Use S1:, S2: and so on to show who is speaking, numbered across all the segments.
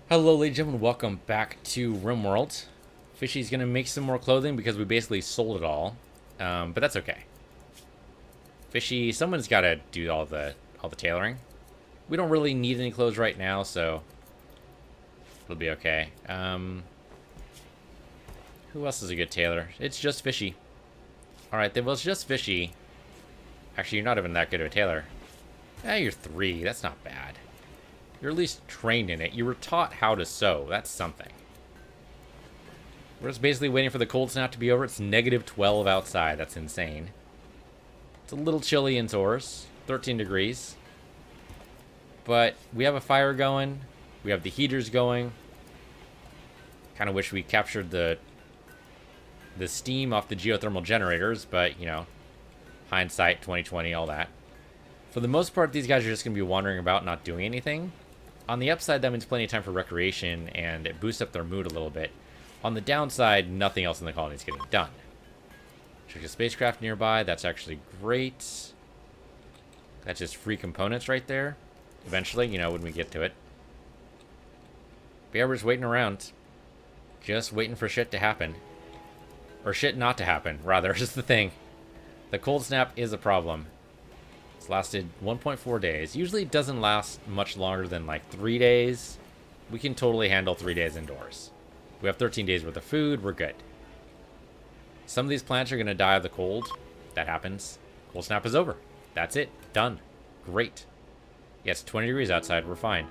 S1: Hello, ladies and gentlemen. Welcome back to Rimworld. Fishy's gonna make some more clothing because we basically sold it all, but that's okay. Fishy, someone's got to do all the tailoring. We don't really need any clothes right now, so it'll be okay. Who else is a good tailor? It's just Fishy. All right, then. Well, it's just Fishy. Actually, you're not even that good of a tailor. You're 3. That's not bad. You're at least trained in it. You were taught how to sew. That's something. We're just basically waiting for the cold snap to be over. It's negative 12 outside. That's insane. It's a little chilly indoors. 13 degrees. But we have a fire going. We have the heaters going. Kind of wish we captured the steam off the geothermal generators, but, you know, hindsight, 2020, all that. For the most part, these guys are just going to be wandering about, not doing anything. On the upside, that means plenty of time for recreation, and it boosts up their mood a little bit. On the downside, nothing else in the colony is getting done. Check a spacecraft nearby. That's actually great. That's just free components right there. Eventually, you know, when we get to it. But yeah, we're just waiting around. Just waiting for shit to happen. Or shit not to happen, rather, is the thing. The cold snap is a problem. It's lasted 1.4 days. Usually it doesn't last much longer than like 3 days. We can totally handle 3 days indoors. We have 13 days worth of food. We're good. Some of these plants are going to die of the cold. That happens. Cold snap is over. That's it. Done. Great. Yes, 20 degrees outside. We're fine.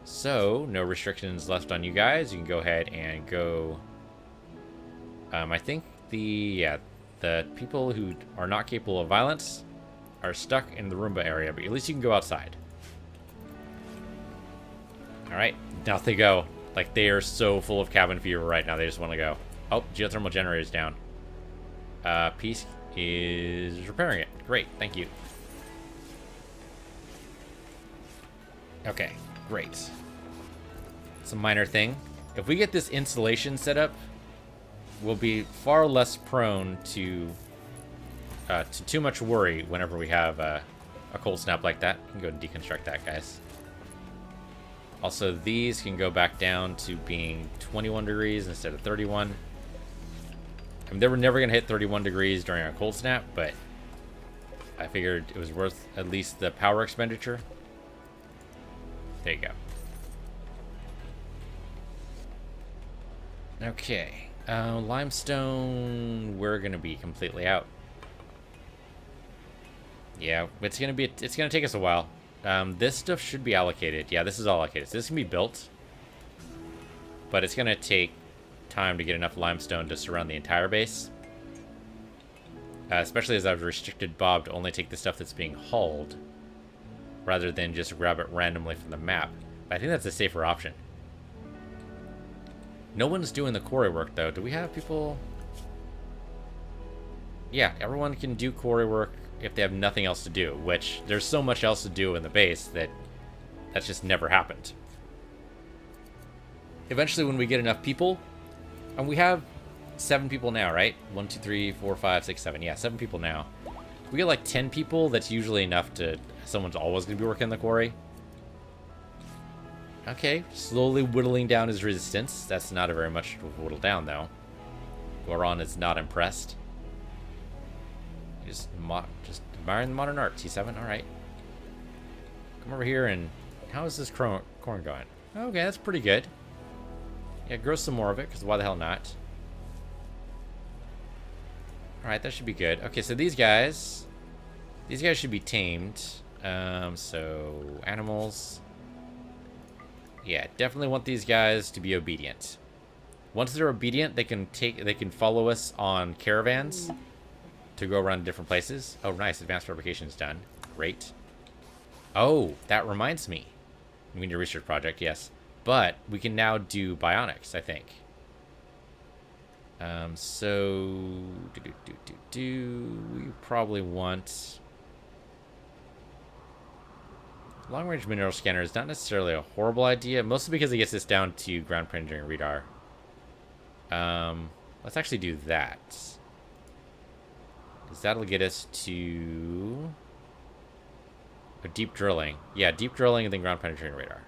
S1: So, no restrictions left on you guys. You can go ahead and go... I think the people who are not capable of violence are stuck in the Roomba area, but at least you can go outside. Alright, now they go. Like, they are so full of cabin fever right now, they just want to go. Oh, geothermal generator's down. Peace is repairing it. Great, thank you. Okay, great. It's a minor thing. If we get this insulation set up, we'll be far less prone to too much worry whenever we have a cold snap like that. You can go and deconstruct that, guys. Also, these can go back down to being 21 degrees instead of 31. I mean, they were never going to hit 31 degrees during a cold snap, but I figured it was worth at least the power expenditure. There you go. Okay. Limestone, we're going to be completely out. Yeah, it's gonna take us a while. This stuff should be allocated. Yeah, this is all allocated. So this can be built, but it's gonna take time to get enough limestone to surround the entire base. Especially as I've restricted Bob to only take the stuff that's being hauled, rather than just grab it randomly from the map. But I think that's a safer option. No one's doing the quarry work though. Do we have people? Yeah, everyone can do quarry work if they have nothing else to do, which there's so much else to do in the base that's just never happened. Eventually, when we get enough people, and we have 7 people now, right? 1, 2, 3, 4, 5, 6, 7. Yeah, 7 people now. We get like 10 people, that's usually enough to... Someone's always going to be working in the quarry. Okay, slowly whittling down his resistance. That's not a very much to whittle down, though. Goron is not impressed. Just admiring the modern art. T7, alright. Come over here and... How is this corn going? Okay, that's pretty good. Yeah, grow some more of it, because why the hell not? Alright, that should be good. Okay, so these guys should be tamed. So, animals. Yeah, definitely want these guys to be obedient. Once they're obedient, they can follow us on caravans to go around different places. Oh, nice. Advanced fabrication is done. Great. Oh, that reminds me. We need a research project, yes. But we can now do bionics, I think. So... We probably want... Long-range mineral scanner is not necessarily a horrible idea, mostly because it gets us down to ground penetrating radar. Let's actually do that. Because that'll get us to... Deep drilling. Yeah, deep drilling and then ground penetrating radar.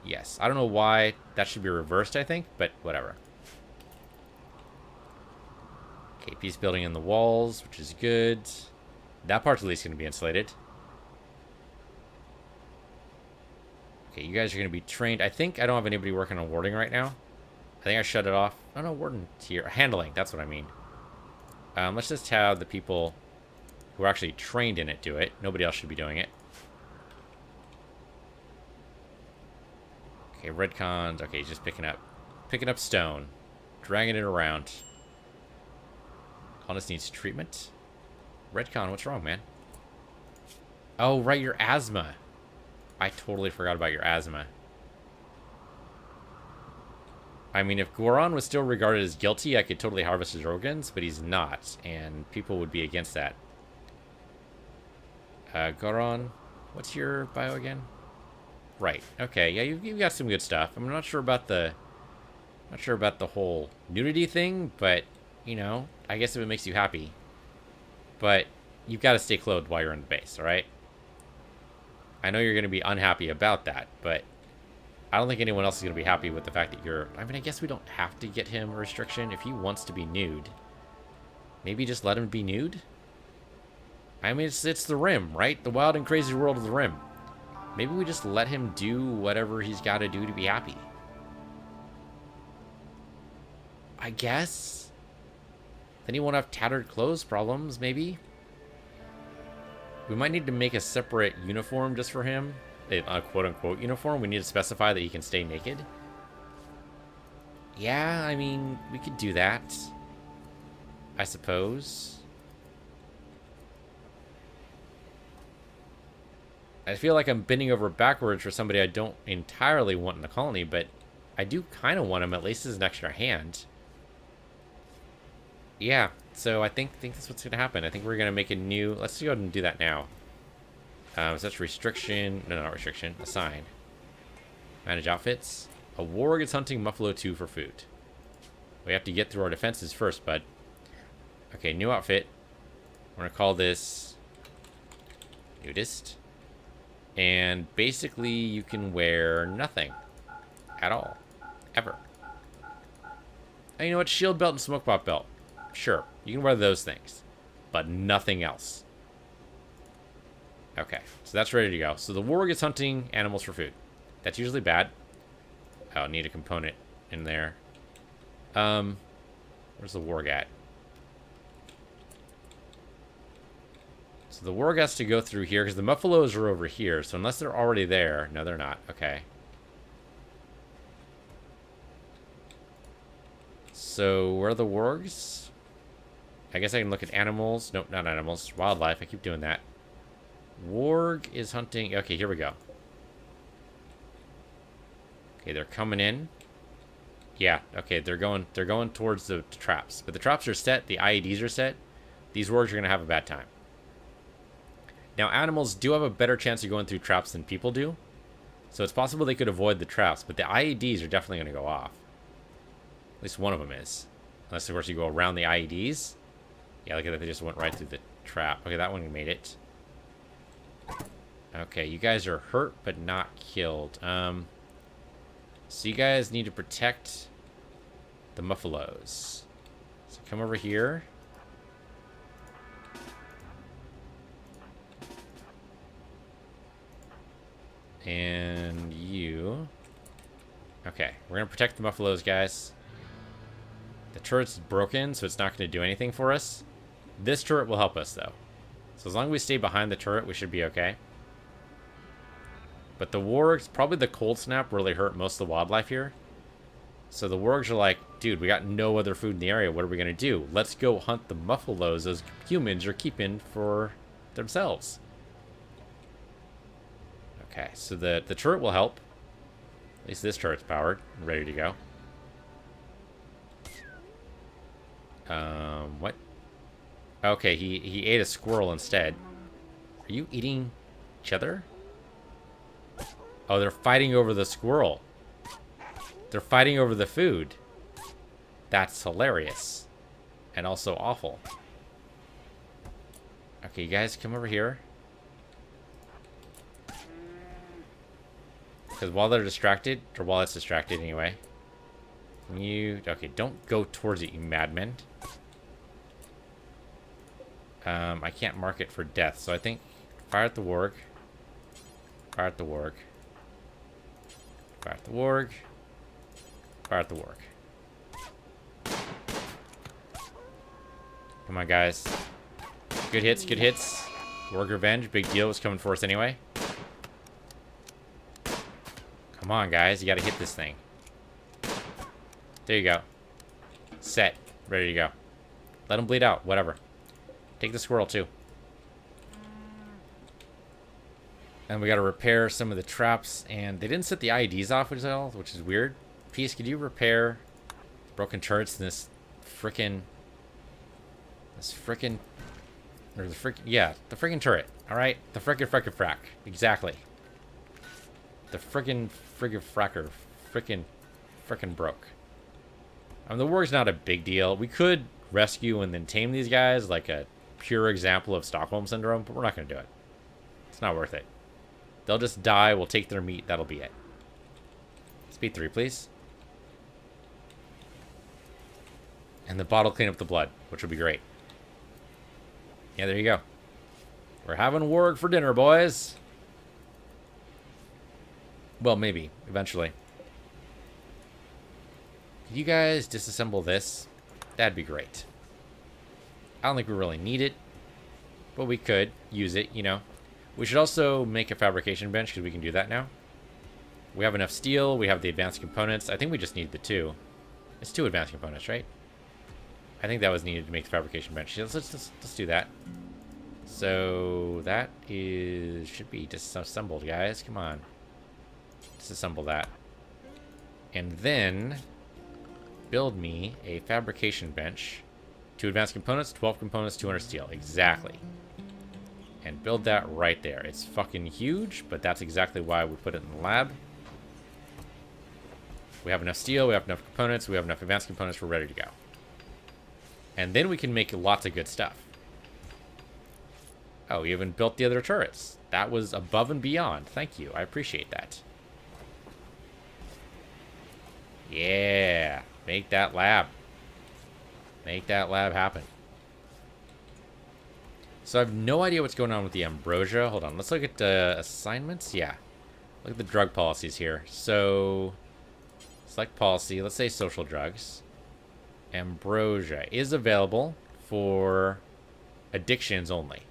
S1: Yes. I don't know why that should be reversed, I think, but whatever. Okay, peace building in the walls, which is good. That part's at least going to be insulated. Okay, you guys are going to be trained. I think I don't have anybody working on warding right now. I think I shut it off. Oh, no, warden's here. Handling, that's what I mean. Let's just have the people who are actually trained in it do it. Nobody else should be doing it. Okay, redcons. Okay, he's just picking up stone. Dragging it around. Colonist needs treatment. Redcon, what's wrong, man? Oh, right, your asthma. I totally forgot about your asthma. I mean, if Goron was still regarded as guilty, I could totally harvest his organs, but he's not, and people would be against that. Goron, what's your bio again? Right. Okay. Yeah, you've got some good stuff. I'm not sure about the whole nudity thing, but you know, I guess if it makes you happy. But you've got to stay clothed while you're in the base, all right? I know you're going to be unhappy about that, but I don't think anyone else is going to be happy with the fact that you're... I mean, I guess we don't have to get him a restriction. If he wants to be nude, maybe just let him be nude? I mean, it's the Rim, right? The wild and crazy world of the Rim. Maybe we just let him do whatever he's got to do to be happy. I guess. Then he won't have tattered clothes problems, maybe. We might need to make a separate uniform just for him. A quote-unquote uniform. We need to specify that he can stay naked. Yeah, I mean, we could do that. I suppose. I feel like I'm bending over backwards for somebody I don't entirely want in the colony, but I do kind of want him at least as an extra hand. Yeah, so I think that's what's going to happen. I think we're going to make a new... Let's go ahead and do that now. So that's restriction... No, not restriction. Assign. Manage outfits. A Warg is hunting Muffalo 2 for food. We have to get through our defenses first, bud. Okay, new outfit. We're going to call this... Nudist. And basically, you can wear nothing. At all. Ever. And you know what? Shield belt and smoke pop belt. Sure, you can wear those things. But nothing else. Okay, so that's ready to go. So the Warg is hunting animals for food. That's usually bad. I'll need a component in there. Where's the Warg at? So the Warg has to go through here, because the Muffalos are over here. So unless they're already there... No, they're not. Okay. So, where are the Wargs? I guess I can look at animals. Nope, not animals. Wildlife. I keep doing that. Warg is hunting... Okay, here we go. Okay, they're coming in. Yeah, okay, they're going towards the traps. But the traps are set. The IEDs are set. These Wargs are going to have a bad time. Now, animals do have a better chance of going through traps than people do. So it's possible they could avoid the traps. But the IEDs are definitely going to go off. At least one of them is. Unless, of course, you go around the IEDs. Yeah, look at that. They just went right through the trap. Okay, that one made it. Okay, you guys are hurt but not killed. So you guys need to protect the Muffalos. So come over here. And you... Okay, we're going to protect the Muffalos, guys. The turret's broken, so it's not going to do anything for us. This turret will help us, though. So as long as we stay behind the turret, we should be okay. But the Wargs, probably the cold snap really hurt most of the wildlife here. So the Wargs are like, dude, we got no other food in the area. What are we going to do? Let's go hunt the Muffalos those humans are keeping for themselves. Okay, so the turret will help. At least this turret's powered and ready to go. What? Okay, he ate a squirrel instead. Are you eating each other? Oh, they're fighting over the squirrel. They're fighting over the food. That's hilarious. And also awful. Okay, you guys come over here. Because while they're distracted, or while it's distracted anyway. Okay, don't go towards it, you madmen. I can't mark it for death, so I think fire at the Warg. Fire at the Warg. Fire at the Warg. Fire at the Warg. Come on, guys. Good hits, good hits. Warg Revenge, big deal, was coming for us anyway. Come on, guys, you gotta hit this thing. There you go. Set. Ready to go. Let him bleed out, whatever. Take the squirrel, too. And we gotta repair some of the traps, and they didn't set the IEDs off, which is weird. Piece, could you repair broken turrets in this frickin'... Yeah, the frickin' turret, alright? The frickin' frack. Exactly. The frickin' fracker. Frickin' broke. I mean, the Warg's not a big deal. We could rescue and then tame these guys, like a pure example of Stockholm Syndrome, but we're not going to do it. It's not worth it. They'll just die, we'll take their meat, that'll be it. Speed 3, please. And the bottle clean up the blood, which would be great. Yeah, there you go. We're having Warg for dinner, boys. Well, maybe, eventually. Could you guys disassemble this? That'd be great. I don't think we really need it, but we could use it, you know. We should also make a fabrication bench, because we can do that now. We have enough steel, we have the advanced components. I think we just need the 2. It's 2 advanced components, right? I think that was needed to make the fabrication bench. Let's do that. So that should be disassembled, guys. Come on. Disassemble that. And then build me a fabrication bench. 2 advanced components, 12 components, 200 steel. Exactly. And build that right there. It's fucking huge, but that's exactly why we put it in the lab. We have enough steel, we have enough components, we have enough advanced components, we're ready to go. And then we can make lots of good stuff. Oh, we even built the other turrets. That was above and beyond. Thank you. I appreciate that. Yeah. Make that lab. Make that lab happen. So I have no idea what's going on with the ambrosia. Hold on. Let's look at assignments. Yeah. Look at the drug policies here. So select policy. Let's say social drugs. Ambrosia is available for addictions only.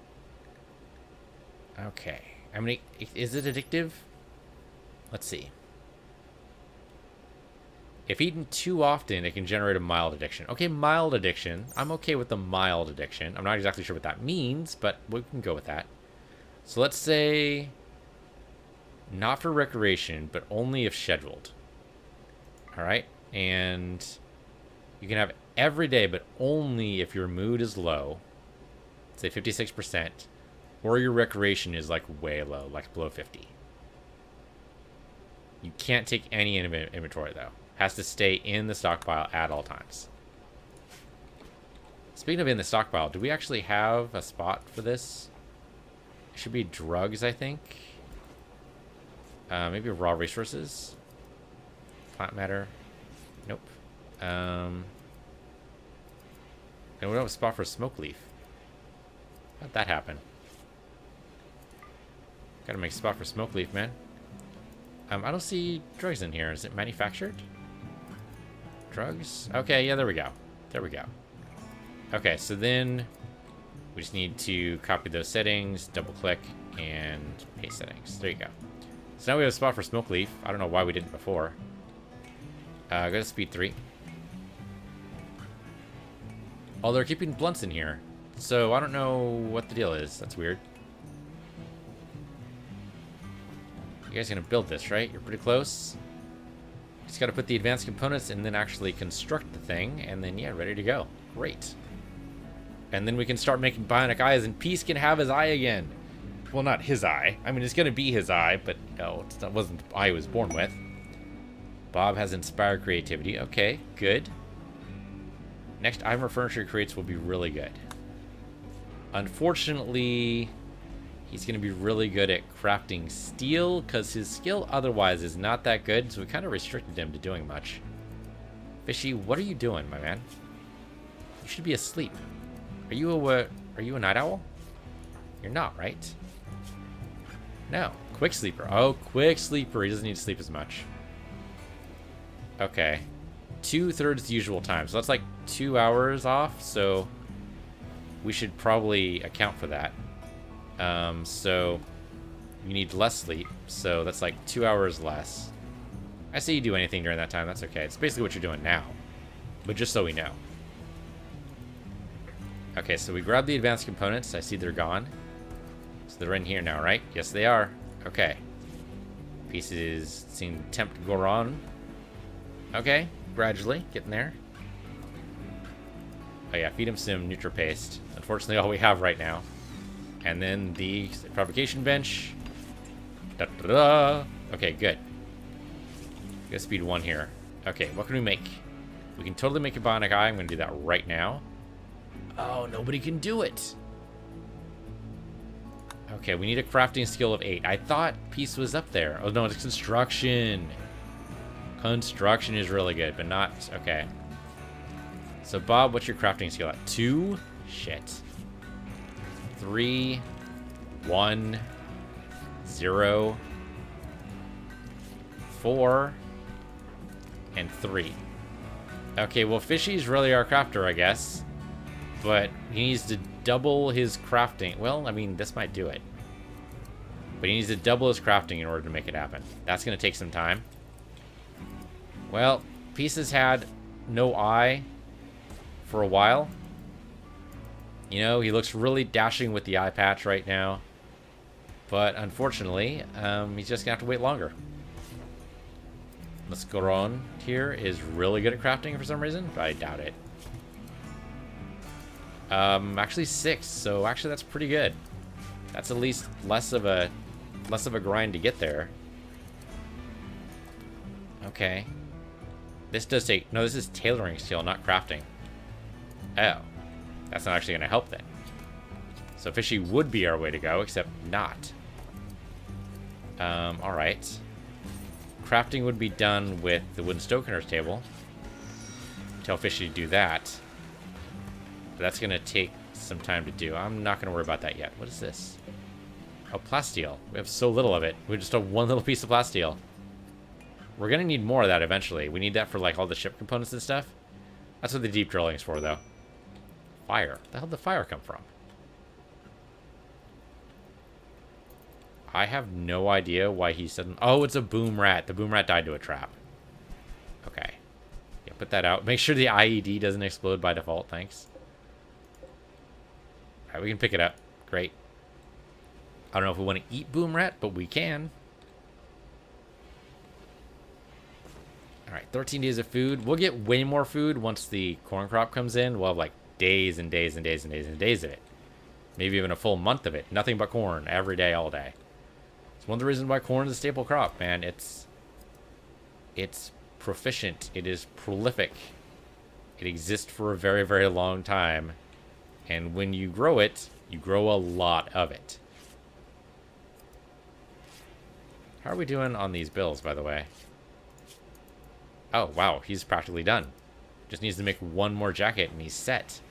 S1: Okay. I mean, is it addictive? Let's see. If eaten too often, it can generate a mild addiction. Okay, mild addiction. I'm okay with the mild addiction. I'm not exactly sure what that means, but we can go with that. So let's say not for recreation, but only if scheduled. All right. And you can have it every day, but only if your mood is low. Say 56%. Or your recreation is like way low, like below 50. You can't take any inventory though. Has to stay in the stockpile at all times. Speaking of in the stockpile, do we actually have a spot for this? It should be drugs, I think. Maybe raw resources. Plant matter. Nope. And we don't have a spot for smoke leaf. How'd that happen? Gotta make a spot for smoke leaf, man. I don't see drugs in here. Is it manufactured? Drugs? Okay, yeah, there we go. There we go. Okay, so then we just need to copy those settings, double click, and paste settings. There you go. So now we have a spot for smoke leaf. I don't know why we didn't before. Go to speed 3. Oh, they're keeping blunts in here. So I don't know what the deal is. That's weird. You guys are gonna build this, right? You're pretty close. Just gotta put the advanced components and then actually construct the thing, and then yeah, ready to go. Great. And then we can start making bionic eyes, and Peace can have his eye again. Well, not his eye. I mean, it's gonna be his eye, but no, it wasn't the eye he was born with. Bob has inspired creativity. Okay, good. Next item or furniture he creates will be really good. Unfortunately, He's going to be really good at crafting steel, because his skill otherwise is not that good, so we kind of restricted him to doing much. Fishy, what are you doing, my man? You should be asleep. Are you a night owl? You're not, right? No. Quick sleeper. Oh, quick sleeper. He doesn't need to sleep as much. Okay. 2/3 the usual time. So that's like 2 hours off, so we should probably account for that. So you need less sleep, so that's like 2 hours less. I say you do anything during that time, that's okay. It's basically what you're doing now, but just so we know. Okay, so we grab the advanced components. I see they're gone. So they're in here now, right? Yes, they are. Okay. Pieces seem tempt Goron. Okay, gradually getting there. Oh yeah, feed him some NutriPaste. Unfortunately, all we have right now. And then the fabrication bench. Da, da, da. Okay, good. Got speed 1 here. Okay, what can we make? We can totally make a bionic eye. I'm going to do that right now. Oh, nobody can do it. Okay, we need a crafting skill of 8. I thought peace was up there. Oh, no, it's construction. Construction is really good, but not... Okay. So, Bob, what's your crafting skill at? 2? Shit. 3, 1, 0, 4, and 3. Okay, well, Fishy's really our crafter, I guess. But he needs to double his crafting. Well, I mean, this might do it. But he needs to double his crafting in order to make it happen. That's going to take some time. Well, Peace has had no eye for a while. You know, he looks really dashing with the eye patch right now. But unfortunately, he's just going to have to wait longer. Let's go on here is really good at crafting for some reason, but I doubt it. Actually 6, so actually that's pretty good. That's at least less of a grind to get there. Okay. This does take... No, this is tailoring skill, not crafting. Oh. That's not actually going to help then. So Fishy would be our way to go, except not. Alright. Crafting would be done with the wooden stonecutters table. Tell Fishy to do that. But that's going to take some time to do. I'm not going to worry about that yet. What is this? Oh, plasteel. We have so little of it. We just have one little piece of plasteel. We're going to need more of that eventually. We need that for, like, all the ship components and stuff. That's what the deep drilling is for, though. Fire. Where the hell did the fire come from? I have no idea why he said... Oh, it's a boom rat. The boom rat died to a trap. Okay. Yeah, put that out. Make sure the IED doesn't explode by default. Thanks. Alright, we can pick it up. Great. I don't know if we want to eat boom rat, but we can. Alright, 13 days of food. We'll get way more food once the corn crop comes in. We'll have like days and days and days and days and days of it. Maybe even a full month of it. Nothing but corn every day, all day. It's one of the reasons why corn is a staple crop, man. It's proficient. It is prolific. It exists for a very, very long time. And when you grow it, you grow a lot of it. How are we doing on these bills, by the way? Oh, wow. He's practically done. Just needs to make one more jacket and he's set.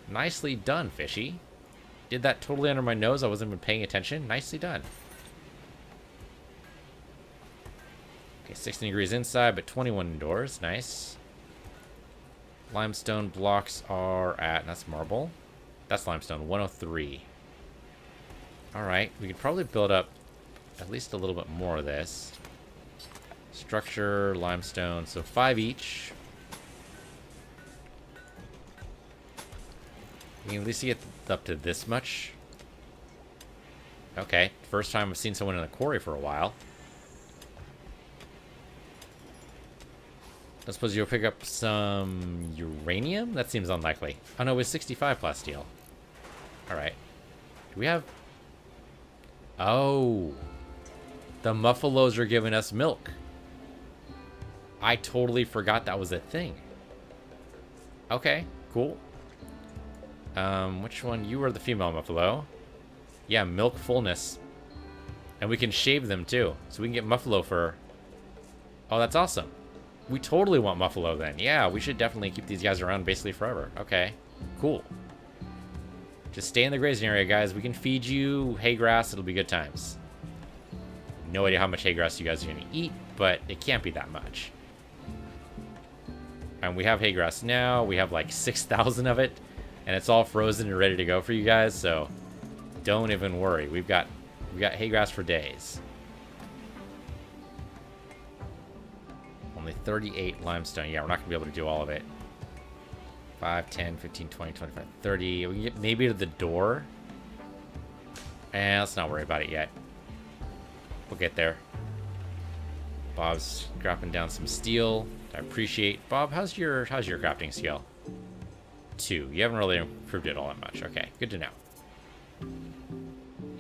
S1: Nicely done, Fishy. Did that totally under my nose. I wasn't even paying attention. Nicely done. Okay, 16 degrees inside, but 21 indoors. Nice. Limestone blocks are at... That's marble. That's limestone. 103. Alright. We could probably build up at least a little bit more of this. Structure, limestone. So 5 each. We can at least get up to this much. Okay. First time I've seen someone in a quarry for a while. I suppose you'll pick up some uranium? That seems unlikely. Oh no, it was 65 plasteel. Alright. Do we have... Oh. The muffalos are giving us milk. I totally forgot that was a thing. Okay, cool. Which one? You were the female muffalo. Yeah, milk fullness. And we can shave them too. So we can get muffalo fur. Oh, that's awesome. We totally want muffalo then. Yeah, we should definitely keep these guys around basically forever. Okay, cool. Just stay in the grazing area, guys. We can feed you hay grass. It'll be good times. No idea how much hay grass you guys are going to eat, but it can't be that much. And we have hay grass now. We have like 6,000 of it, and it's all frozen and ready to go for you guys. So don't even worry. We've got hay grass for days. Only 38 limestone. Yeah, we're not going to be able to do all of it. 5, 10, 15, 20, 25, 30. We can get maybe to the door. And let's not worry about it yet. We'll get there. Bob's dropping down some steel. I appreciate. Bob, how's your crafting skill? 2. You haven't really improved it all that much. Okay, good to know.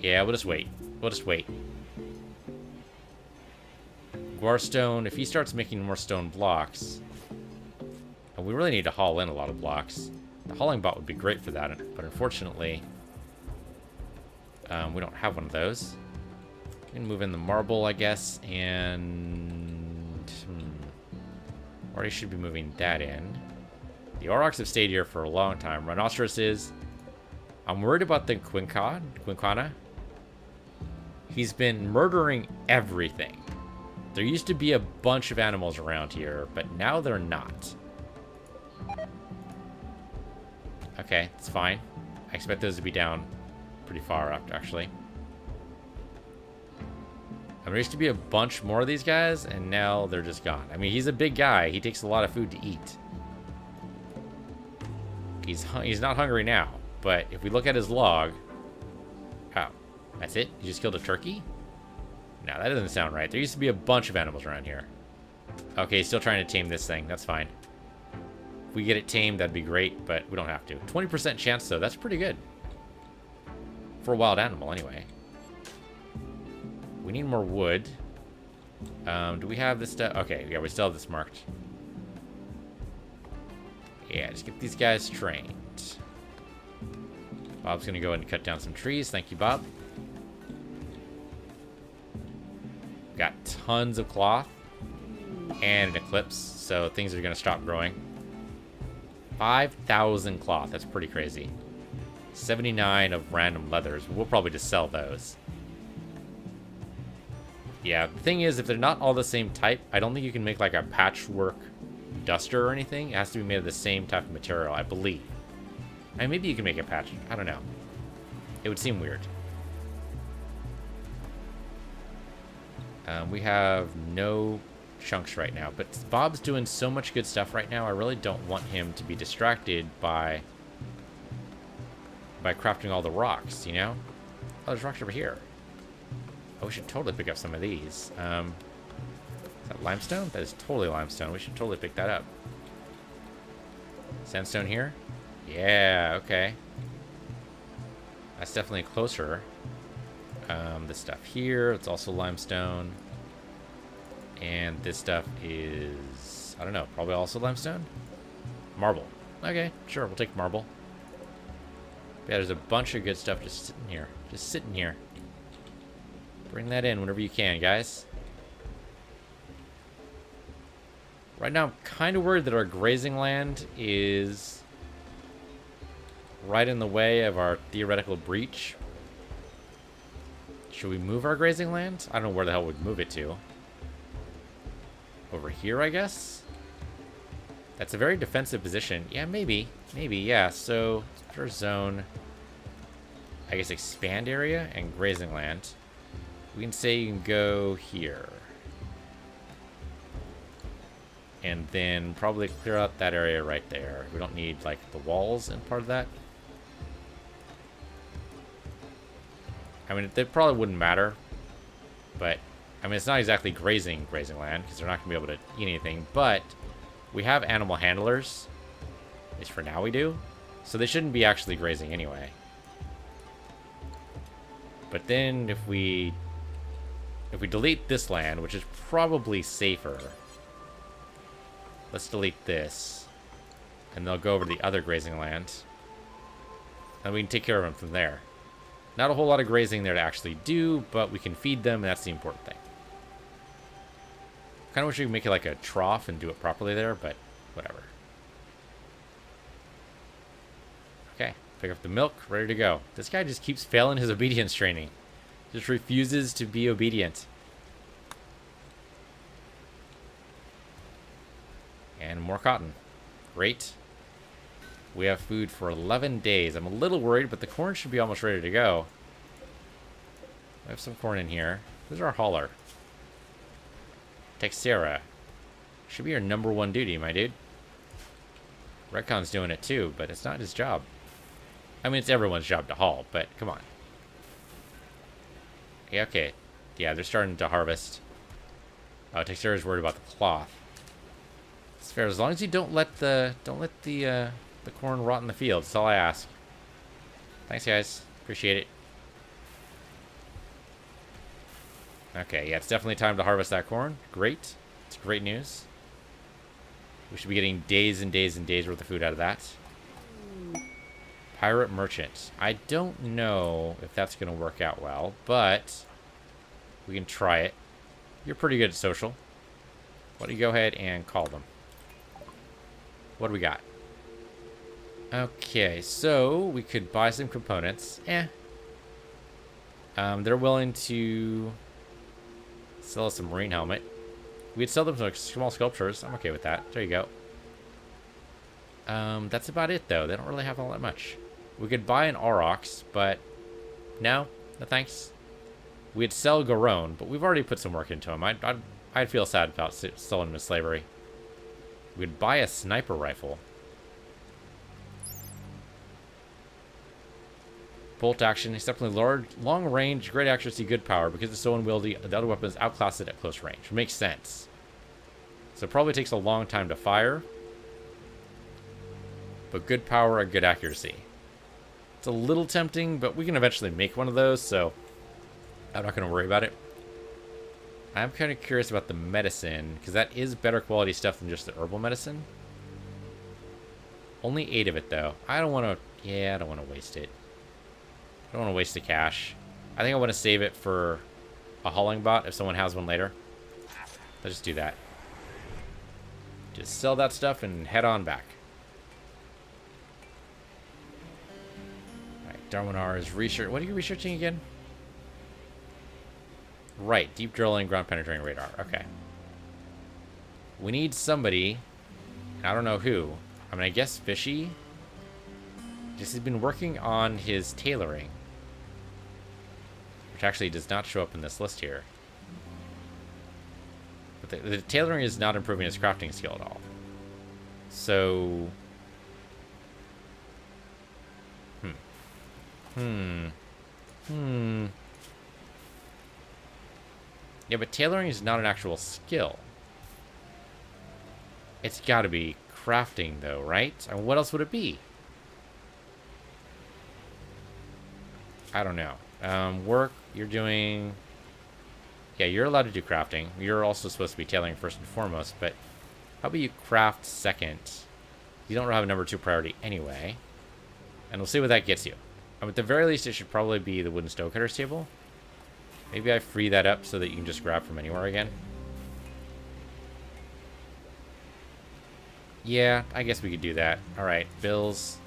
S1: Yeah, we'll just wait. We'll just wait. Guarstone, if he starts making more stone blocks, and we really need to haul in a lot of blocks. The hauling bot would be great for that, but unfortunately, we don't have one of those. We can move in the marble, I guess, and already should be moving that in. The aurochs have stayed here for a long time. Rhinoceroses. I'm worried about the Quincana. He's been murdering everything. There used to be a bunch of animals around here, but now they're not. Okay, it's fine. I expect those to be down pretty far up, actually. I mean, there used to be a bunch more of these guys, and now they're just gone. I mean, he's a big guy. He takes a lot of food to eat. He's not hungry now, but if we look at his log... Oh, that's it? You just killed a turkey? No, that doesn't sound right. There used to be a bunch of animals around here. Okay, still trying to tame this thing. That's fine. If we get it tamed, that'd be great, but we don't have to. 20% chance, though. That's pretty good. For a wild animal, anyway. We need more wood. Do we have this stuff? Okay, yeah, we still have this marked. Yeah, just get these guys trained. Bob's going to go ahead and cut down some trees. Thank you, Bob. Got tons of cloth and an eclipse, so things are going to stop growing. 5,000 cloth. That's pretty crazy. 79 of random leathers. We'll probably just sell those. Yeah, the thing is, if they're not all the same type, I don't think you can make like a patchwork duster or anything. It has to be made of the same type of material, I believe. I mean, maybe you can make a patch. I don't know. It would seem weird. We have no chunks right now, but Bob's doing so much good stuff right now. I really don't want him to be distracted by crafting all the rocks, you know? Oh, there's rocks over here. Oh, we should totally pick up some of these. Is that limestone? That is totally limestone. We should totally pick that up. Sandstone here? Yeah, okay. That's definitely closer. This stuff here, it's also limestone. And this stuff is, I don't know, probably also limestone? Marble. Okay, sure, we'll take marble. Yeah, there's a bunch of good stuff just sitting here. Just sitting here. Bring that in whenever you can, guys. Right now, I'm kind of worried that our grazing land is right in the way of our theoretical breach. Should we move our grazing land? I don't know where the hell we'd move it to. Over here, I guess? That's a very defensive position. Yeah, maybe. Maybe, yeah. So, first zone, I guess expand area and grazing land. We can say you can go here. And then probably clear out that area right there. We don't need, like, the walls in part of that. I mean, they probably wouldn't matter. But, I mean, it's not exactly grazing land, because they're not going to be able to eat anything. But we have animal handlers. At least for now we do. So they shouldn't be actually grazing anyway. But then if we delete this land, which is probably safer, let's delete this, and they'll go over to the other grazing land, and we can take care of them from there. Not a whole lot of grazing there to actually do, but we can feed them, and that's the important thing. Kind of wish we could make it like a trough and do it properly there, but whatever. Okay, pick up the milk, ready to go. This guy just keeps failing his obedience training. Just refuses to be obedient. And more cotton. Great. We have food for 11 days. I'm a little worried, but the corn should be almost ready to go. We have some corn in here. Who's our hauler? Texera. Should be your #1 duty, my dude. Redcon's doing it too, but it's not his job. I mean, it's everyone's job to haul, but come on. Yeah, okay. Yeah, they're starting to harvest. Oh, Texera's worried about the cloth. It's fair, as long as you don't let the corn rot in the field. That's all I ask. Thanks, guys. Appreciate it. Okay, yeah, it's definitely time to harvest that corn. Great. It's great news. We should be getting days and days and days worth of food out of that. Pirate merchant. I don't know if that's going to work out well, but we can try it. You're pretty good at social. Why don't you go ahead and call them? What do we got? Okay, so we could buy some components. They're willing to sell us a marine helmet. We'd sell them some small sculptures. I'm okay with that. There you go. That's about it, though. They don't really have all that much. We could buy an Aurochs, but no thanks. We'd sell Garone, but we've already put some work into him. I'd feel sad about selling him to slavery. We'd buy a sniper rifle. Bolt action, exceptionally large, long range, great accuracy, good power. Because it's so unwieldy, the other weapons outclass it at close range. Makes sense. So it probably takes a long time to fire. But good power and good accuracy. It's a little tempting, but we can eventually make one of those, so I'm not going to worry about it. I'm kind of curious about the medicine, because that is better quality stuff than just the herbal medicine. Only 8 of it, though. I don't want to... Yeah, I don't want to waste it. I don't want to waste the cash. I think I want to save it for a hauling bot if someone has one later. Let's just do that. Just sell that stuff and head on back. Alright, Darwinar is research. What are you researching again? Right, deep drilling, ground penetrating radar. Okay. We need somebody. I don't know who. I mean, I guess Fishy. Just has been working on his tailoring. Which actually does not show up in this list here. But the tailoring is not improving his crafting skill at all. So... Yeah, but tailoring is not an actual skill. It's gotta be crafting, though, right? And what else would it be? I don't know. Work, you're doing... Yeah, you're allowed to do crafting. You're also supposed to be tailoring first and foremost, but how about you craft second? You don't have a #2 priority anyway. And we'll see what that gets you. At the very least, it should probably be the wooden stone-cutter's table. Maybe I free that up so that you can just grab from anywhere again. Yeah, I guess we could do that. Alright, bills,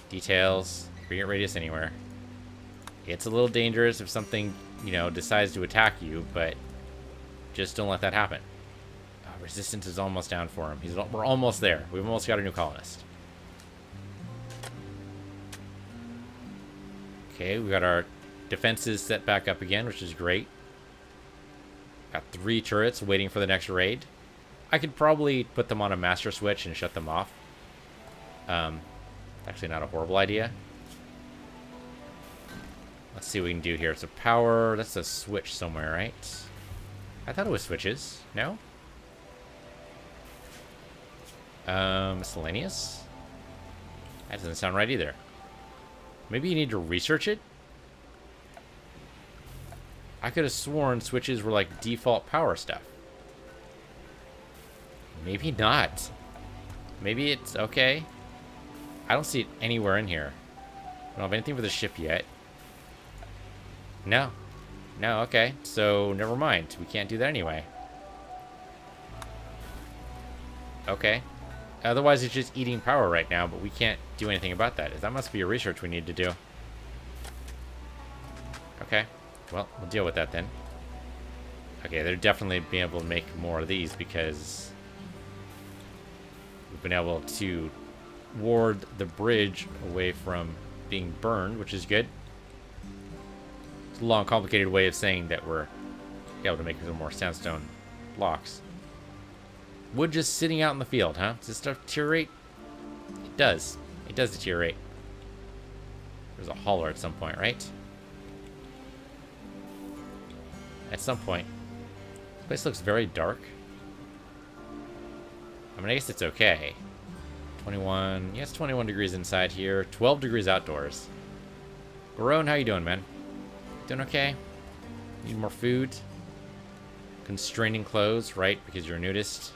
S1: details, bring it radius anywhere. It's a little dangerous if something, you know, decides to attack you, but just don't let that happen. Oh, resistance is almost down for him. We're almost there. We've almost got a new colonist. Okay, we got our defenses set back up again, which is great. Got 3 turrets waiting for the next raid. I could probably put them on a master switch and shut them off. Actually not a horrible idea. Let's see what we can do here. It's a power. That's a switch somewhere, right? I thought it was switches. No? Miscellaneous? That doesn't sound right either. Maybe you need to research it? I could have sworn switches were like default power stuff. Maybe not. Maybe it's okay. I don't see it anywhere in here. I don't have anything for the ship yet. No. No, okay. So, never mind. We can't do that anyway. Okay. Otherwise, it's just eating power right now, but we can't do anything about that. That must be a research we need to do. Okay. Well, we'll deal with that then. Okay, they're definitely being able to make more of these because we've been able to ward the bridge away from being burned, which is good. It's a long, complicated way of saying that we're able to make some more sandstone blocks. Wood just sitting out in the field, huh? Does this stuff deteriorate? It does. It does deteriorate. There's a holler at some point, right? At some point. This place looks very dark. I mean, I guess it's okay. 21. Yes, 21 degrees inside here. 12 degrees outdoors. Garone, how you doing, man? Doing okay? Need more food? Constraining clothes, right? Because you're a nudist.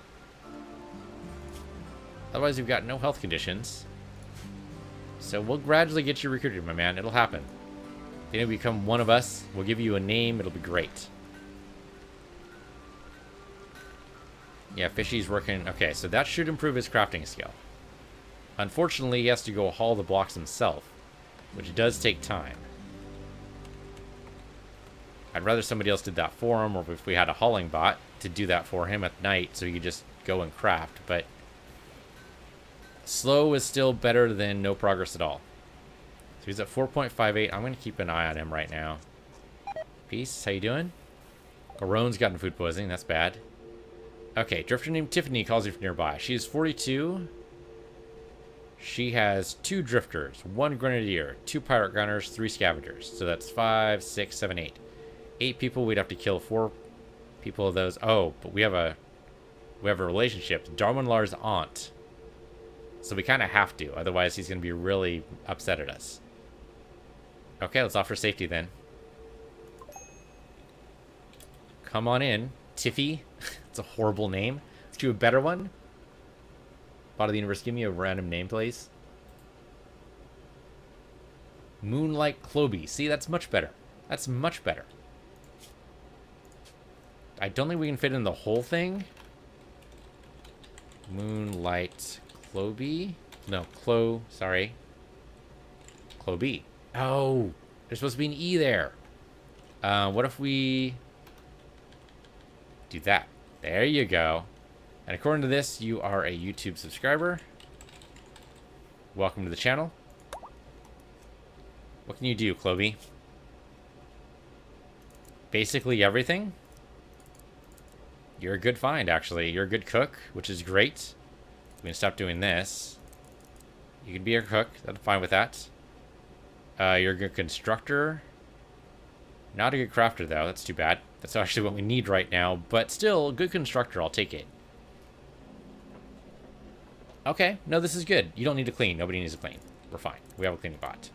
S1: Otherwise, you've got no health conditions. So we'll gradually get you recruited, my man. It'll happen. Then you'll become one of us. We'll give you a name. It'll be great. Yeah, Fishy's working. Okay, so that should improve his crafting skill. Unfortunately, he has to go haul the blocks himself, which does take time. I'd rather somebody else did that for him, or if we had a hauling bot to do that for him at night so he could just go and craft, but slow is still better than no progress at all. So he's at 4.58. I'm going to keep an eye on him right now. Peace, how you doing? Garone's gotten food poisoning. That's bad. Okay, drifter named Tiffany calls you from nearby. She is 42. She has 2 drifters, 1 grenadier, 2 pirate gunners, 3 scavengers. So that's 5, 6, 7, 8. 8 people. We'd have to kill 4 people of those. Oh, but we have a relationship. Darwin Lar's aunt. So we kind of have to. Otherwise, he's going to be really upset at us. Okay, let's offer safety then. Come on in. Tiffy. It's a horrible name. Let's do a better one. Bot of the universe, give me a random name, please. Moonlight Cloby. See, that's much better. That's much better. I don't think we can fit in the whole thing. Moonlight Cloby? No, sorry. Cloby. Oh, there's supposed to be an E there. What if we do that? There you go. And according to this, you are a YouTube subscriber. Welcome to the channel. What can you do, Cloby? Basically everything. You're a good find, actually. You're a good cook, which is great. We can stop doing this. You can be a cook. I'm fine with that. You're a good constructor. Not a good crafter, though. That's too bad. That's actually what we need right now. But still, a good constructor. I'll take it. Okay. No, this is good. You don't need to clean. Nobody needs to clean. We're fine. We have a cleaning bot.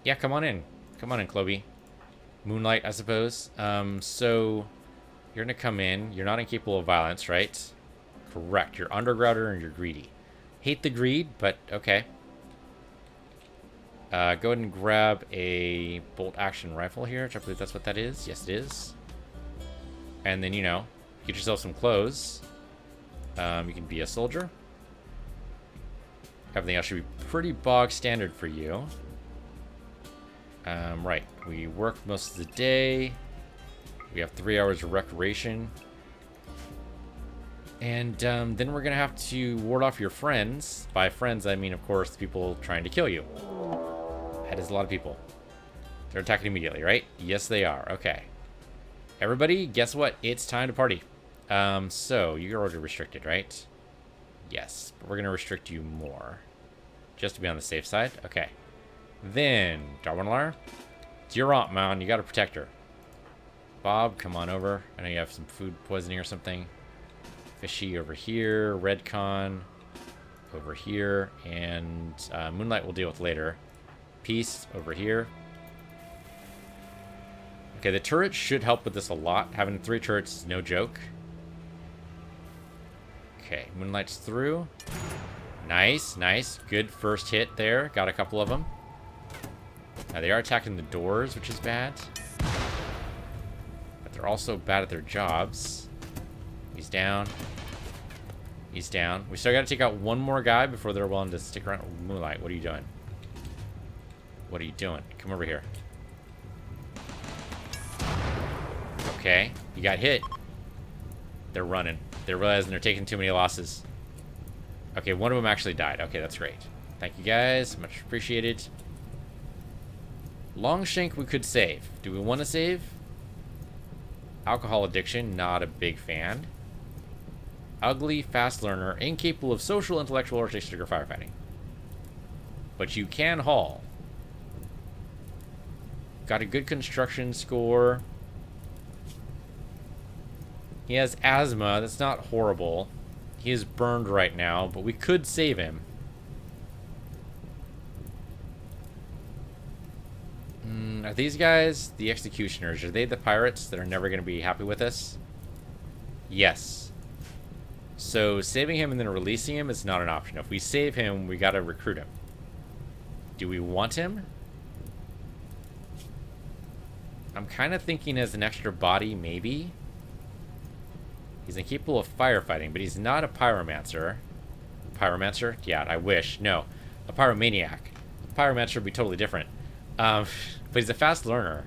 S1: Yeah, come on in. Come on in, Cloby. Moonlight, I suppose. So you're going to come in. You're not incapable of violence, right? Correct. You're undergrounder and you're greedy. Hate the greed, but okay. Go ahead and grab a bolt action rifle here, which I believe that's what that is. Yes, it is. And then, you know, get yourself some clothes. You can be a soldier. Everything else should be pretty bog standard for you. Right. We work most of the day. We have 3 hours of recreation. And then we're going to have to ward off your friends. By friends, I mean, of course, the people trying to kill you. That is a lot of people. They're attacking immediately, right? Yes, they are. Okay. Everybody, guess what? It's time to party. So, you're already restricted, right? Yes. But we're going to restrict you more. Just to be on the safe side. Okay. Then, Darwinlar, it's your aunt, man. You got to protect her. Bob, come on over. I know you have some food poisoning or something. Fishy over here. Redcon over here. And Moonlight we'll deal with later. Peace over here. Okay, the turret should help with this a lot. Having 3 turrets is no joke. Okay, Moonlight's through. Nice, nice. Good first hit there. Got a couple of them. They are attacking the doors, which is bad. But they're also bad at their jobs. He's down. He's down. We still got to take out one more guy before they're willing to stick around. Moonlight, what are you doing? What are you doing? Come over here. Okay, you got hit. They're running. They're realizing they're taking too many losses. Okay, one of them actually died. Okay, that's great. Thank you guys. Much appreciated. Longshank we could save. Do we want to save? Alcohol addiction, not a big fan. Ugly, fast learner, incapable of social, intellectual, or artistic or firefighting. But you can haul. Got a good construction score. He has asthma. That's not horrible. He is burned right now, but we could save him. Are these guys the executioners? Are they the pirates that are never going to be happy with us? Yes. So saving him and then releasing him is not an option. If we save him, we got to recruit him. Do we want him? I'm kind of thinking as an extra body, maybe. He's incapable of firefighting, but he's not a pyromancer. Pyromancer? Yeah, I wish. No, a pyromaniac. A pyromancer would be totally different. But he's a fast learner.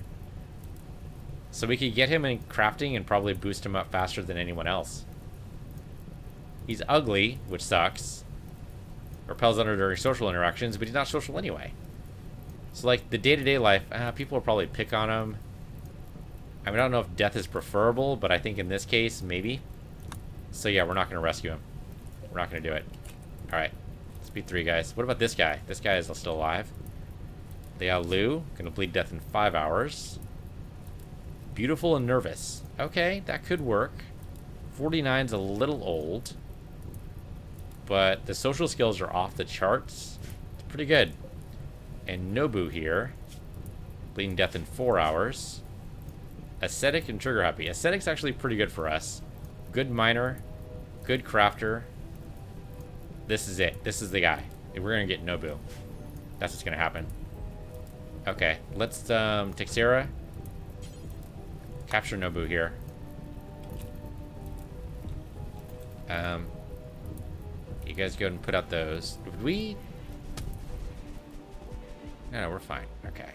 S1: So we could get him in crafting and probably boost him up faster than anyone else. He's ugly, which sucks. Repels under during social interactions, but he's not social anyway. So like the day-to-day life, people will probably pick on him. I mean, I don't know if death is preferable, but I think in this case, maybe. So yeah, we're not going to rescue him. We're not going to do it. Alright. Speed 3, guys. What about this guy? This guy is still alive. They got Lou. Gonna bleed death in 5 hours. Beautiful and nervous. Okay, that could work. 49's a little old. But the social skills are off the charts. It's pretty good. And Nobu here. Bleeding death in 4 hours. Ascetic and trigger happy. Ascetic's actually pretty good for us. Good miner. Good crafter. This is it. This is the guy. We're gonna get Nobu. That's what's gonna happen. Okay, let's take Sarah. Capture Nobu here. You guys go ahead and put out those. Would we? No, we're fine. Okay.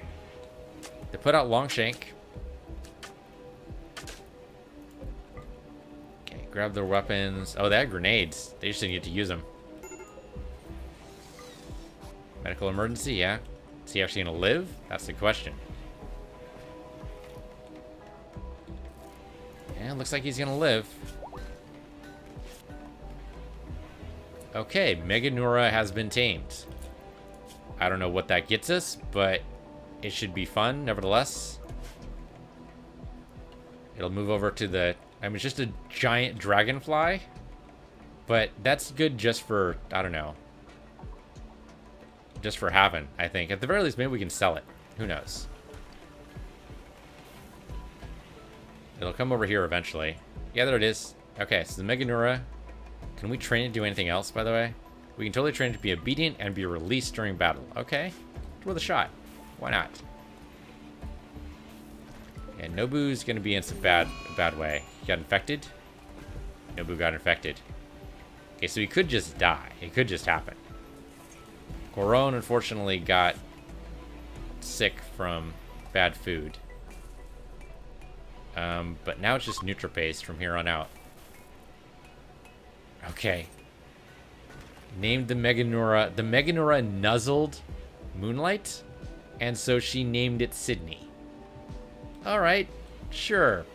S1: They put out Longshank. Okay, grab their weapons. Oh, they had grenades. They just didn't get to use them. Medical emergency, yeah. Is he actually gonna live? That's the question. Yeah, looks like he's gonna live. Okay, Megafauna has been tamed. I don't know what that gets us, but it should be fun, nevertheless. It'll move over to the... I mean, it's just a giant dragonfly. But that's good just for... I don't know. Just for having, I think. At the very least, maybe we can sell it. Who knows? It'll come over here eventually. Yeah, there it is. Okay, so the Megafauna. Can we train it to do anything else, by the way? We can totally train it to be obedient and be released during battle. Okay. Worth a shot. Why not? And Nobu's going to be in some bad way. He got infected. Nobu got infected. Okay, so he could just die. It could just happen. Coron, unfortunately, got sick from bad food. But now it's just Nutripaste from here on out. Okay. Named the Megafauna. The Megafauna nuzzled Moonlight, and so she named it Sydney. Alright, sure.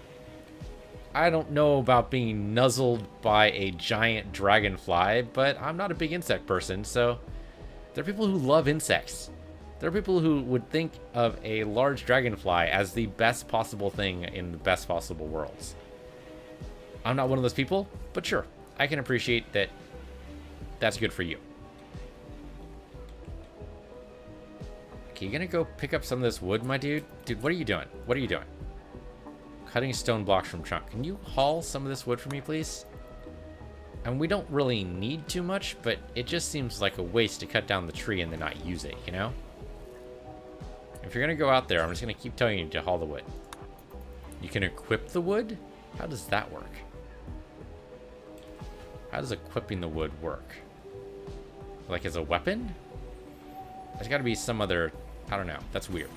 S1: I don't know about being nuzzled by a giant dragonfly, but I'm not a big insect person, so... There are people who love insects. There are people who would think of a large dragonfly as the best possible thing in the best possible worlds. I'm not one of those people, but sure, I can appreciate that that's good for you. Okay, you gonna go pick up some of this wood, my dude? Dude, what are you doing? What are you doing? Cutting stone blocks from trunk. Can you haul some of this wood for me, please? And we don't really need too much, but it just seems like a waste to cut down the tree and then not use it, you know? If you're going to go out there, I'm just going to keep telling you to haul the wood. You can equip the wood? How does that work? How does equipping the wood work? Like as a weapon? There's got to be some other... I don't know. That's weird.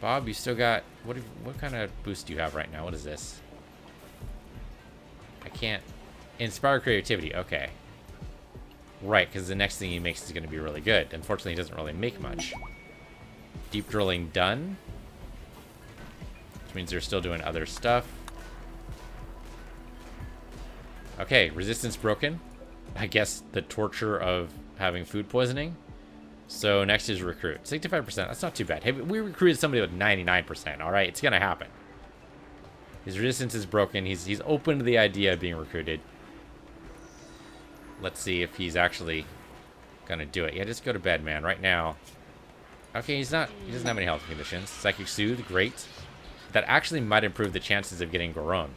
S1: Bob, you still got... What kind of boost do you have right now? What is this? I can't... Inspire creativity. Okay. Right, because the next thing he makes is going to be really good. Unfortunately, he doesn't really make much. Deep drilling done. Which means they're still doing other stuff. Okay, resistance broken. I guess the torture of having food poisoning. So next is recruit. 65%. That's not too bad. Hey, we recruited somebody with 99%. All right, it's going to happen. His resistance is broken. He's open to the idea of being recruited. Let's see if he's actually gonna do it. Yeah, just go to bed, man. Right now. Okay, he doesn't have any health conditions. Psychic Soothe, great. That actually might improve the chances of getting Goron.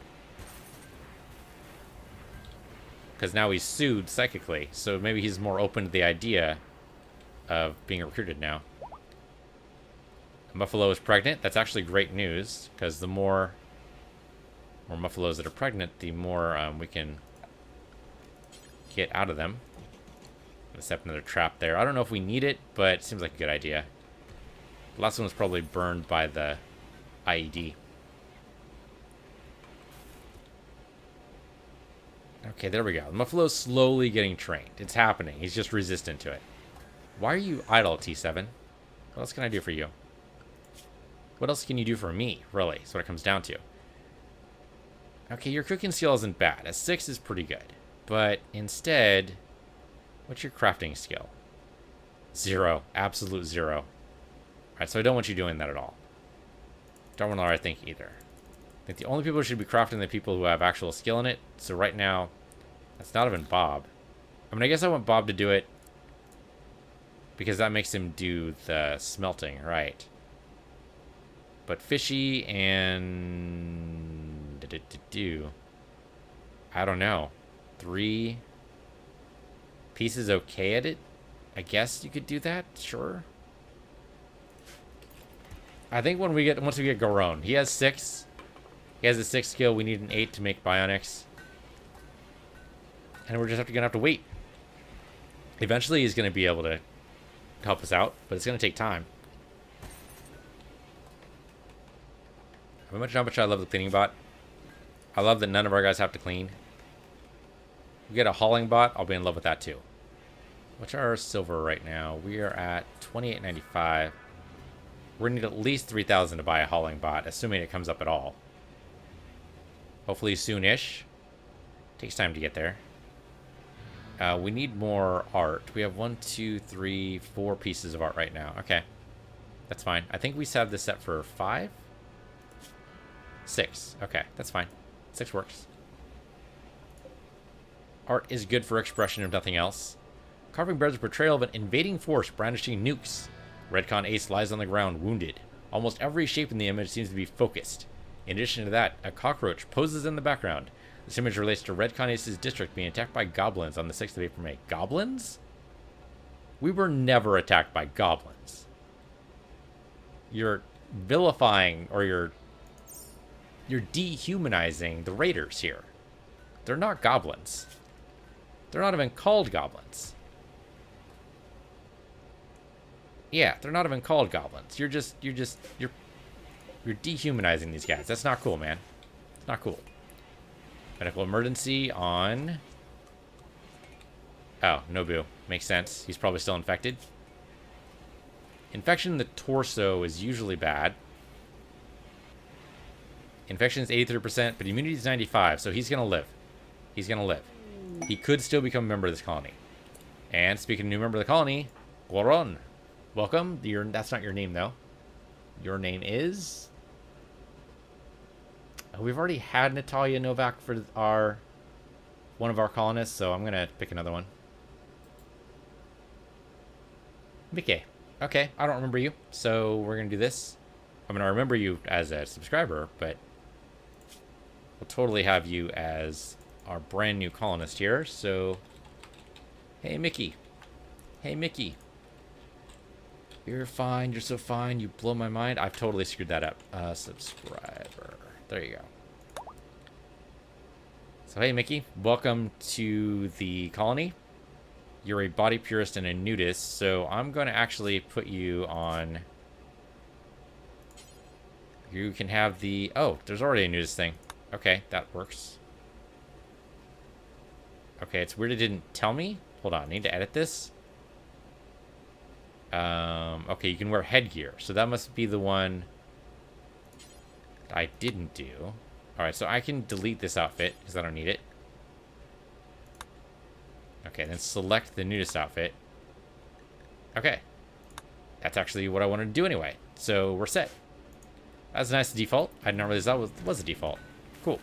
S1: Because now he's soothed psychically. So maybe he's more open to the idea of being recruited now. Muffalo is pregnant. That's actually great news. Because the more Muffalos that are pregnant, the more we can get out of them. Let's set another trap there. I don't know if we need it, but it seems like a good idea. The last one was probably burned by the IED. Okay, there we go. The Muffalo's slowly getting trained. It's happening. He's just resistant to it. Why are you idle, T7? What else can I do for you? What else can you do for me, really? That's what it comes down to. Okay, your cooking skill isn't bad. A 6 is pretty good. But instead, what's your crafting skill? 0. Absolute 0. Alright, so I don't want you doing that at all. Don't want to think either. I think the only people who should be crafting are the people who have actual skill in it. So right now, that's not even Bob. I mean, I guess I want Bob to do it because that makes him do the smelting, right? But Fishy and... I don't know. 3 pieces okay at it? I guess you could do that, sure. I think once we get Goron, he has 6. He has a 6 skill. We need an 8 to make Bionics. And we're just gonna have to wait. Eventually he's gonna be able to help us out, but it's gonna take time. How much I love the cleaning bot. I love that none of our guys have to clean. If we get a hauling bot, I'll be in love with that too. What's our silver right now? We are at 28.95. We're gonna need at least 3,000 to buy a hauling bot, assuming it comes up at all. Hopefully soon-ish. Takes time to get there. We need more art. We have 1, 2, 3, 4 pieces of art right now. Okay. That's fine. I think we have this set for 5? 6. Okay, that's fine. 6 works. Art is good for expression if nothing else. Carving bears a portrayal of an invading force brandishing nukes. Redcon Ace lies on the ground, wounded. Almost every shape in the image seems to be focused. In addition to that, a cockroach poses in the background. This image relates to Redcon Ace's district being attacked by goblins on the 6th of April, May. Goblins? We were never attacked by goblins. You're vilifying, or you're dehumanizing the raiders here. They're not goblins. They're not even called goblins. Yeah, they're not even called goblins. You're dehumanizing these guys. That's not cool, man. It's not cool. Medical emergency on... Oh, Nobu. Makes sense. He's probably still infected. Infection in the torso is usually bad. Infection is 83%, but immunity is 95%, so he's going to live. He's going to live. He could still become a member of this colony. And speaking of new member of the colony, Goron. Welcome. That's not your name, though. Your name is... We've already had Natalia Novak for one of our colonists, so I'm going to pick another one. Mickey. Okay, I don't remember you, so we're going to do this. I mean, I remember you as a subscriber, but we'll totally have you as our brand new colonist here. So, hey, Mickey. Hey, Mickey. You're fine. You're so fine. You blow my mind. I've totally screwed that up. Subscriber. There you go. So, hey, Mickey. Welcome to the colony. You're a body purist and a nudist, so I'm going to actually put you on... You can have the... Oh, there's already a nudist thing. Okay, that works. Okay, it's weird it didn't tell me. Hold on, I need to edit this. Okay, you can wear headgear. So that must be the one that I didn't do. Alright, so I can delete this outfit because I don't need it. Okay, then select the nudist outfit. Okay. That's actually what I wanted to do anyway. So we're set. That's a nice default. I didn't realize that was a default. Cool.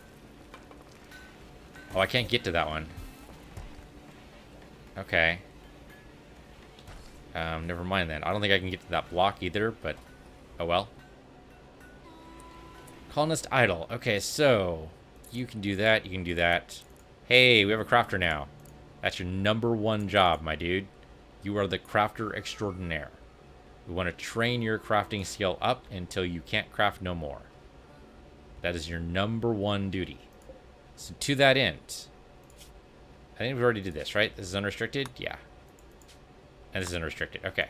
S1: Oh, I can't get to that one. Okay. Never mind then. I don't think I can get to that block either, but oh well. Colonist idle. Okay, so you can do that. You can do that. Hey, we have a crafter now. That's your #1 job, my dude. You are the crafter extraordinaire. We want to train your crafting skill up until you can't craft no more. That is your #1 duty. So to that end, I think we already did this, right? This is unrestricted? Yeah. And this is unrestricted. Okay.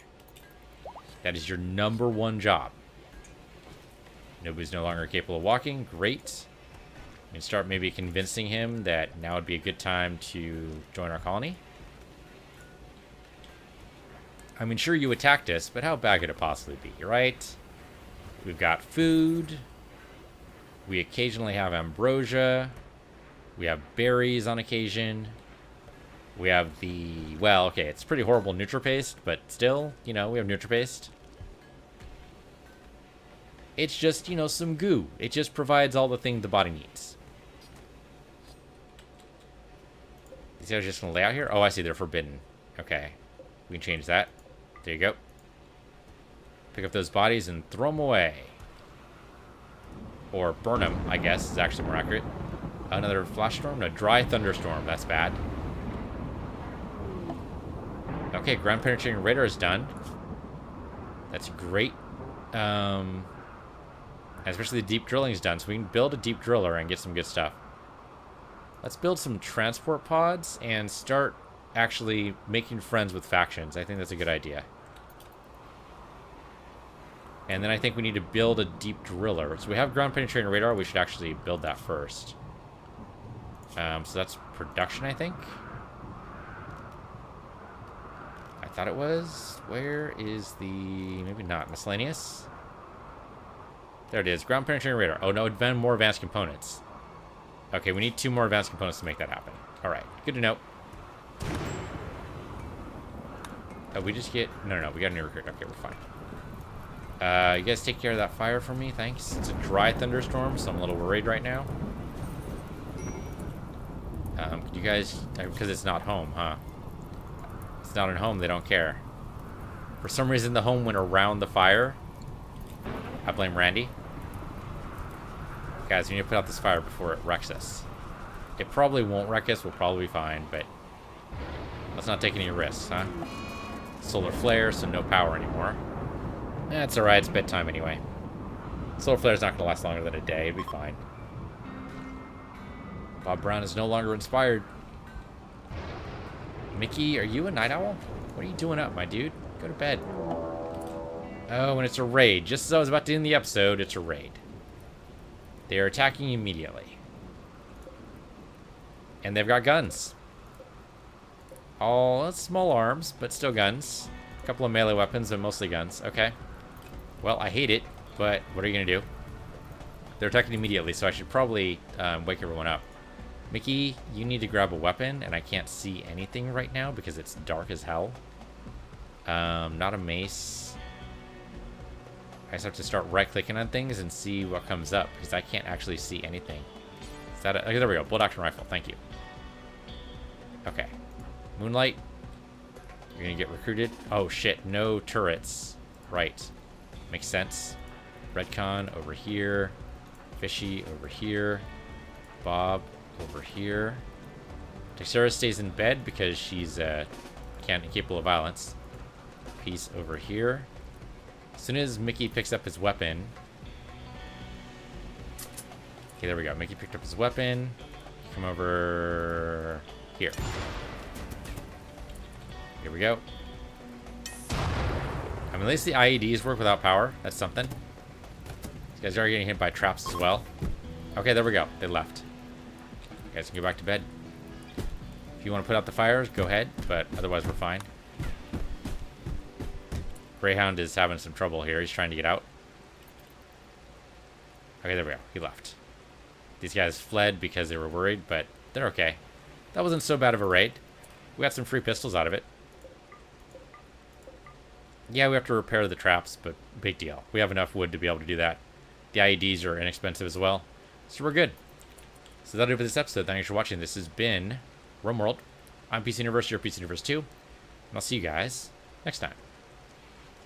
S1: That is your #1 job. Nobody's no longer capable of walking. Great. We can start maybe convincing him that now would be a good time to join our colony. I mean, sure, you attacked us, but how bad could it possibly be, right? We've got food. We occasionally have ambrosia. We have berries on occasion. We have the... Well, okay, it's pretty horrible NutriPaste, but still, you know, we have NutriPaste. It's just, you know, some goo. It just provides all the things the body needs. These guys are just going to lay out here? Oh, I see, they're forbidden. Okay. We can change that. There you go. Pick up those bodies and throw them away. Or burn them, I guess, is actually more accurate. Another flash storm? No, dry thunderstorm. That's bad. Okay, ground penetrating radar is done. That's great. Especially the deep drilling is done, so we can build a deep driller and get some good stuff. Let's build some transport pods and start actually making friends with factions. I think that's a good idea. And then I think we need to build a deep driller. So we have ground penetrating radar. We should actually build that first. So that's production, I think. I thought it was. Where is the... Maybe not. Miscellaneous? There it is. Ground penetrating radar. Oh, no. More advanced components. Okay, we need 2 more advanced components to make that happen. Alright. Good to know. Oh, we just get... No. We got a new recruit. Okay, we're fine. You guys take care of that fire for me. Thanks. It's a dry thunderstorm, so I'm a little worried right now. You guys... Because it's not home, huh? It's not at home. They don't care. For some reason, the home went around the fire. I blame Randy. Guys, we need to put out this fire before it wrecks us. It probably won't wreck us. We'll probably be fine, but let's not take any risks, huh? Solar flare, so no power anymore. That's alright. It's bedtime anyway. Solar flare's not going to last longer than a day. It'll be fine. Bob Brown is no longer inspired. Mickey, are you a night owl? What are you doing up, my dude? Go to bed. Oh, and it's a raid. Just as I was about to end the episode, it's a raid. They are attacking immediately. And they've got guns. All small arms, but still guns. A couple of melee weapons, but mostly guns. Okay. Well, I hate it, but what are you going to do? They're attacking immediately, so I should probably wake everyone up. Mickey, you need to grab a weapon, and I can't see anything right now because it's dark as hell. Not a mace. I just have to start right-clicking on things and see what comes up because I can't actually see anything. Is that okay, there we go. Bolt action rifle. Thank you. Okay. Moonlight. You're going to get recruited. Oh, shit. No turrets. Right. Makes sense. Redcon over here. Fishy over here. Bob over here. Texera stays in bed because she's capable of violence. Peace over here. As soon as Mickey picks up his weapon... Okay, there we go. Mickey picked up his weapon. Come over here. Here we go. I mean, at least the IEDs work without power. That's something. These guys are getting hit by traps as well. Okay, there we go. They left. You guys can go back to bed. If you want to put out the fires, go ahead. But otherwise, we're fine. Greyhound is having some trouble here. He's trying to get out. Okay, there we go. He left. These guys fled because they were worried, but they're okay. That wasn't so bad of a raid. We got some free pistols out of it. Yeah, we have to repair the traps, but big deal. We have enough wood to be able to do that. The IEDs are inexpensive as well, so we're good. So that'll do it for this episode. Thanks for watching. This has been Rimworld. I'm PC Universe, you're PC Universe 2, and I'll see you guys next time.